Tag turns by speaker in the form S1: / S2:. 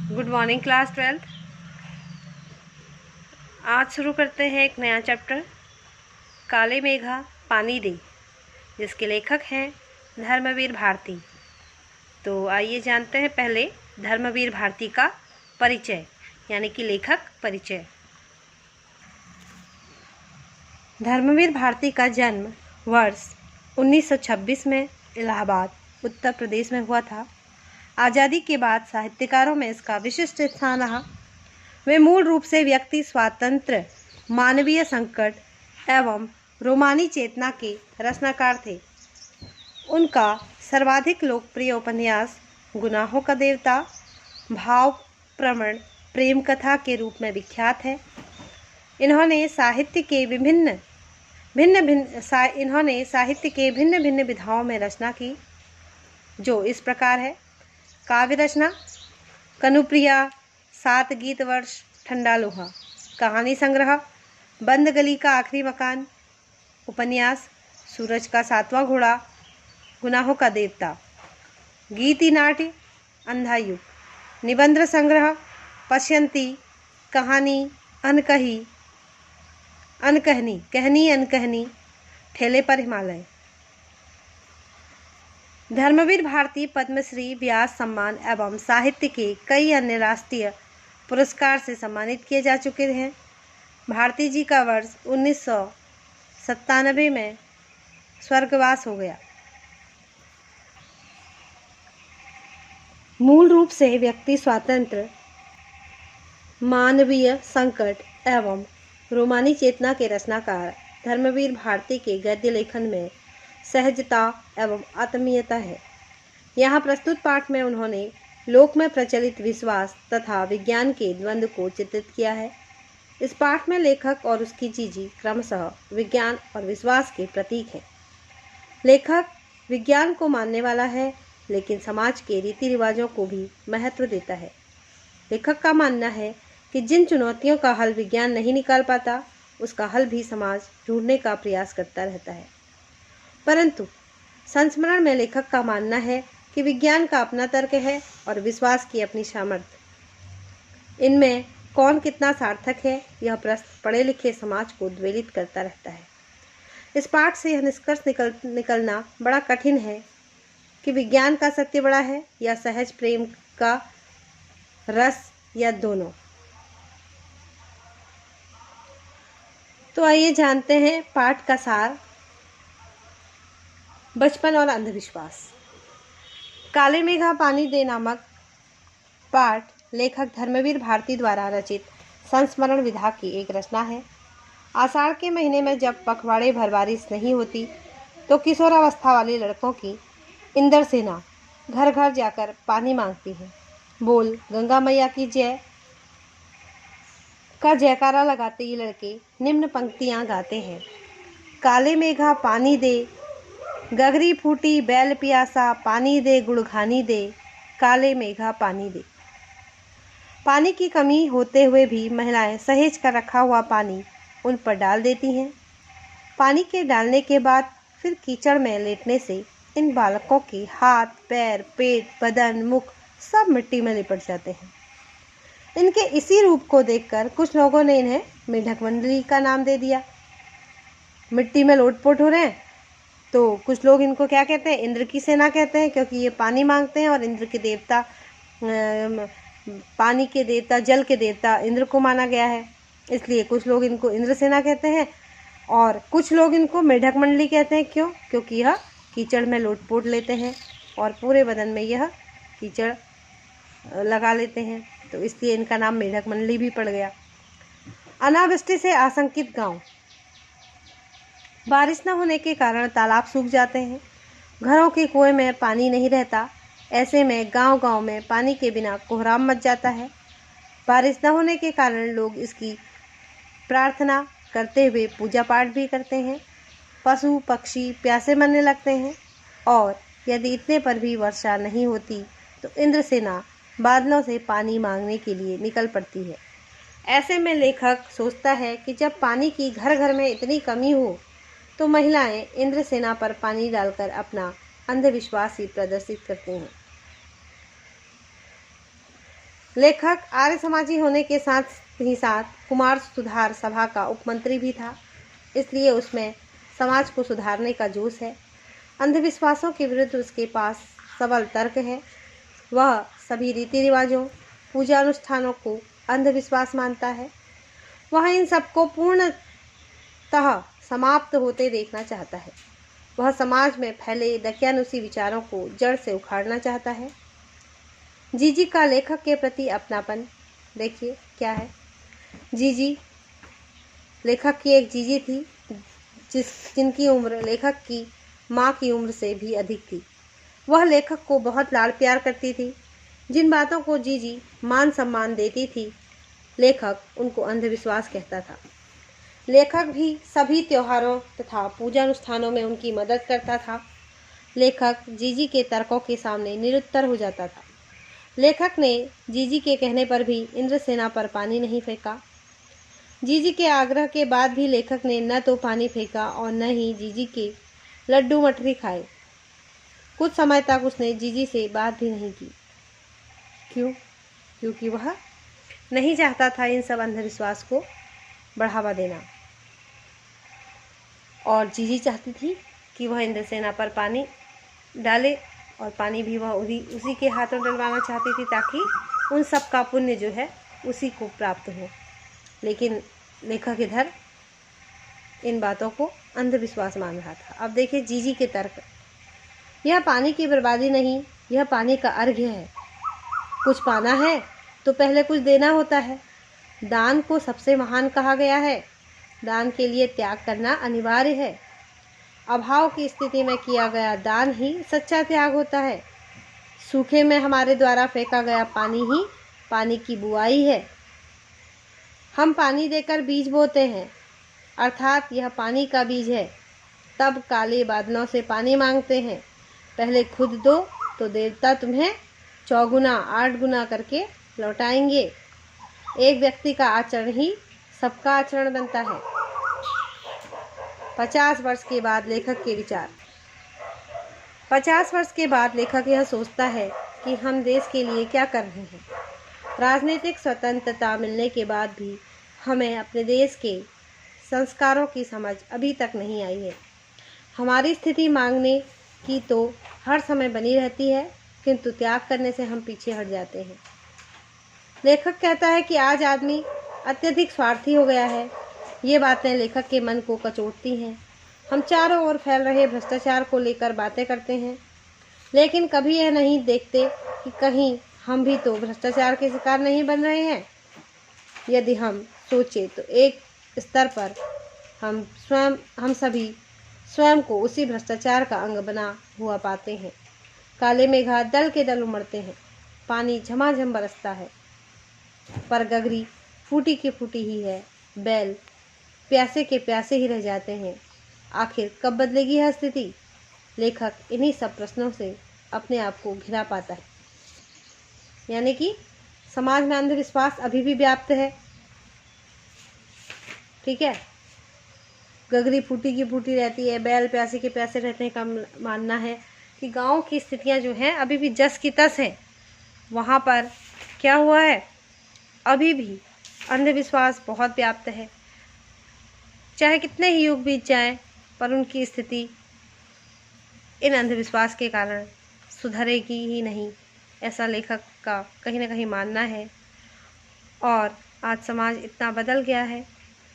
S1: Good morning class 12th। आज शुरू करते हैं एक नया चैप्टर काले मेघा पानी दे, जिसके लेखक हैं धर्मवीर भारती। तो आइए जानते हैं पहले धर्मवीर भारती का परिचय, यानी कि लेखक परिचय। धर्मवीर भारती का जन्म वर्ष 1926 में इलाहाबाद उत्तर प्रदेश में हुआ था। आज़ादी के बाद साहित्यकारों में इसका विशिष्ट स्थान रहा। वे मूल रूप से व्यक्ति स्वातंत्र्य, मानवीय संकट एवं रोमानी चेतना के रचनाकार थे। उनका सर्वाधिक लोकप्रिय उपन्यास गुनाहों का देवता भाव प्रवण प्रेम कथा के रूप में विख्यात है। इन्होंने साहित्य के भिन्न भिन्न विधाओं में रचना की, जो इस प्रकार है। काव्य रचना कनुप्रिया, 7 गीत वर्ष, ठंडा लोहा। कहानी संग्रह बंद गली का आखिरी मकान। उपन्यास सूरज का 7वां घोड़ा, गुनाहों का देवता। गीति नाट्य अंधा युग। निबंध संग्रह पश्यंती, कहानी अनकही, कहनी अनकहनी, ठेले पर हिमालय। धर्मवीर भारती पद्मश्री, व्यास सम्मान एवं साहित्य के कई अन्य राष्ट्रीय पुरस्कार से सम्मानित किए जा चुके हैं। भारती जी का वर्ष 1997 में स्वर्गवास हो गया। मूल रूप से व्यक्ति स्वातंत्र्य, मानवीय संकट एवं रोमानी चेतना के रचनाकार धर्मवीर भारती के गद्य लेखन में सहजता एवं आत्मीयता है। यहाँ प्रस्तुत पाठ में उन्होंने लोक में प्रचलित विश्वास तथा विज्ञान के द्वंद्व को चित्रित किया है। इस पाठ में लेखक और उसकी जीजी क्रमशः विज्ञान और विश्वास के प्रतीक हैं। लेखक विज्ञान को मानने वाला है, लेकिन समाज के रीति रिवाजों को भी महत्व देता है। लेखक का मानना है कि जिन चुनौतियों का हल विज्ञान नहीं निकाल पाता, उसका हल भी समाज ढूंढने का प्रयास करता रहता है। परंतु संस्मरण में लेखक का मानना है कि विज्ञान का अपना तर्क है और विश्वास की अपनी सामर्थ्य। इनमें कौन कितना सार्थक है, यह प्रश्न पढ़े लिखे समाज को द्वेलित करता रहता है। इस पाठ से यह निष्कर्ष निकलना बड़ा कठिन है कि विज्ञान का सत्य बड़ा है या सहज प्रेम का रस, या दोनों। तो आइए जानते हैं पाठ का सार। बचपन और अंधविश्वास। काले मेघा पानी दे नामक पाठ लेखक धर्मवीर भारती द्वारा रचित संस्मरण विधा की एक रचना है। आषाढ़ के महीने में जब पखवाड़े भर बारिश नहीं होती, तो किशोरावस्था वाले लड़कों की इंद्र सेना घर घर जाकर पानी मांगती है। बोल गंगा मैया की जय का जयकारा लगाते ये लड़के निम्न पंक्तियां गाते हैं। काले मेघा पानी दे, गगरी फूटी बैल प्यासा, पानी दे गुड़घानी दे, काले मेघा पानी दे। पानी की कमी होते हुए भी महिलाएं सहेज कर रखा हुआ पानी उन पर डाल देती हैं। पानी के डालने के बाद फिर कीचड़ में लेटने से इन बालकों के हाथ, पैर, पेट, बदन, मुख सब मिट्टी में लिपट जाते हैं। इनके इसी रूप को देखकर कुछ लोगों ने इन्हें मेढक मंडली का नाम दे दिया। मिट्टी में लोटपोट हो रहे हैं, तो कुछ लोग इनको क्या कहते हैं, इंद्र की सेना कहते हैं, क्योंकि ये पानी मांगते हैं और इंद्र के देवता, पानी के देवता, जल के देवता इंद्र को माना गया है, इसलिए कुछ लोग इनको इंद्र सेना कहते हैं। और कुछ लोग इनको मेढक मंडली कहते हैं। क्यों? क्योंकि यह कीचड़ में लोटपोट लेते हैं और पूरे बदन में यह कीचड़ लगा लेते हैं, तो इसलिए इनका नाम मेढक मंडली भी पड़ गया। अनावृष्टि से आशंकित गांव। बारिश न होने के कारण तालाब सूख जाते हैं, घरों के कुएं में पानी नहीं रहता। ऐसे में गांव-गांव में पानी के बिना कोहराम मच जाता है। बारिश न होने के कारण लोग इसकी प्रार्थना करते हुए पूजा पाठ भी करते हैं। पशु पक्षी प्यासे मरने लगते हैं, और यदि इतने पर भी वर्षा नहीं होती, तो इंद्रसेना बादलों से पानी मांगने के लिए निकल पड़ती है। ऐसे में लेखक सोचता है कि जब पानी की घर घर में इतनी कमी हो, तो महिलाएं इंद्र सेना पर पानी डालकर अपना अंधविश्वास ही प्रदर्शित करती हैं। लेखक आर्य समाजी होने के साथ ही साथ कुमार सुधार सभा का उपमंत्री भी था, इसलिए उसमें समाज को सुधारने का जोश है। अंधविश्वासों के विरुद्ध उसके पास सबल तर्क है। वह सभी रीति रिवाजों, पूजा अनुष्ठानों को अंधविश्वास मानता है। वह इन सबको पूर्णतः समाप्त होते देखना चाहता है। वह समाज में फैले दकियानुसी विचारों को जड़ से उखाड़ना चाहता है। जीजी का लेखक के प्रति अपनापन देखिए क्या है। जीजी, लेखक की एक जीजी थी जिनकी उम्र लेखक की माँ की उम्र से भी अधिक थी। वह लेखक को बहुत लाड़ प्यार करती थी। जिन बातों को जीजी मान सम्मान देती थी, लेखक उनको अंधविश्वास कहता था। लेखक भी सभी त्योहारों तथा पूजा अनुष्ठानों में उनकी मदद करता था। लेखक जीजी के तर्कों के सामने निरुत्तर हो जाता था। लेखक ने जीजी के कहने पर भी इंद्रसेना पर पानी नहीं फेंका। जीजी के आग्रह के बाद भी लेखक ने न तो पानी फेंका और न ही जीजी के लड्डू मठरी खाए। कुछ समय तक उसने जीजी से बात भी नहीं की। क्यों? क्योंकि वह नहीं चाहता था इन सब अंधविश्वास को बढ़ावा देना। और जीजी चाहती थी कि वह इंद्रसेना पर पानी डाले, और पानी भी वह उसी के हाथों डलवाना चाहती थी, ताकि उन सब का पुण्य जो है उसी को प्राप्त हो। लेकिन लेखक इधर इन बातों को अंधविश्वास मान रहा था। अब देखिए जीजी के तर्क। यह पानी की बर्बादी नहीं, यह पानी का अर्घ्य है। कुछ पाना है तो पहले कुछ देना होता है। दान को सबसे महान कहा गया है। दान के लिए त्याग करना अनिवार्य है। अभाव की स्थिति में किया गया दान ही सच्चा त्याग होता है। सूखे में हमारे द्वारा फेंका गया पानी ही पानी की बुआई है। हम पानी देकर बीज बोते हैं, अर्थात यह पानी का बीज है। तब काले बादलों से पानी मांगते हैं। पहले खुद दो तो देवता तुम्हें 4 गुना 8 गुना करके लौटाएंगे। एक व्यक्ति का आचरण ही सबका आचरण बनता है। 50 वर्ष के बाद लेखक के विचार। 50 वर्ष के बाद लेखक यह सोचता है कि हम देश के लिए क्या कर रहे हैं। राजनीतिक स्वतंत्रता मिलने के बाद भी हमें अपने देश के संस्कारों की समझ अभी तक नहीं आई है। हमारी स्थिति मांगने की तो हर समय बनी रहती है, किंतु त्याग करने से हम पीछे हट जाते हैं। लेखक कहता है कि आज आदमी अत्यधिक स्वार्थी हो गया है। ये बातें लेखक के मन को कचोटती हैं। हम चारों ओर फैल रहे भ्रष्टाचार को लेकर बातें करते हैं, लेकिन कभी यह नहीं देखते कि कहीं हम भी तो भ्रष्टाचार के शिकार नहीं बन रहे हैं। यदि हम सोचें तो एक स्तर पर हम सभी स्वयं को उसी भ्रष्टाचार का अंग बना हुआ पाते हैं। काले मेघा दल के दल उमड़ते हैं, पानी झमाझम बरसता है, पर गगरी फूटी की फूटी ही है। बैल प्यासे के प्यासे ही रह जाते हैं। आखिर कब बदलेगी यह स्थिति? लेखक इन्हीं सब प्रश्नों से अपने आप को घिरा पाता है। यानी कि समाज में अंधविश्वास अभी भी व्याप्त है। ठीक है, गगरी फूटी की फूटी रहती है, बैल प्यासे के प्यासे रहते हैं का मानना है कि गांव की स्थितियां जो हैं अभी भी जस की तस है। वहाँ पर क्या हुआ है, अभी भी अंधविश्वास बहुत व्याप्त है। चाहे कितने ही युग बीत जाएं, पर उनकी स्थिति इन अंधविश्वास के कारण सुधरेगी ही नहीं, ऐसा लेखक का कहीं ना कहीं मानना है। और आज समाज इतना बदल गया है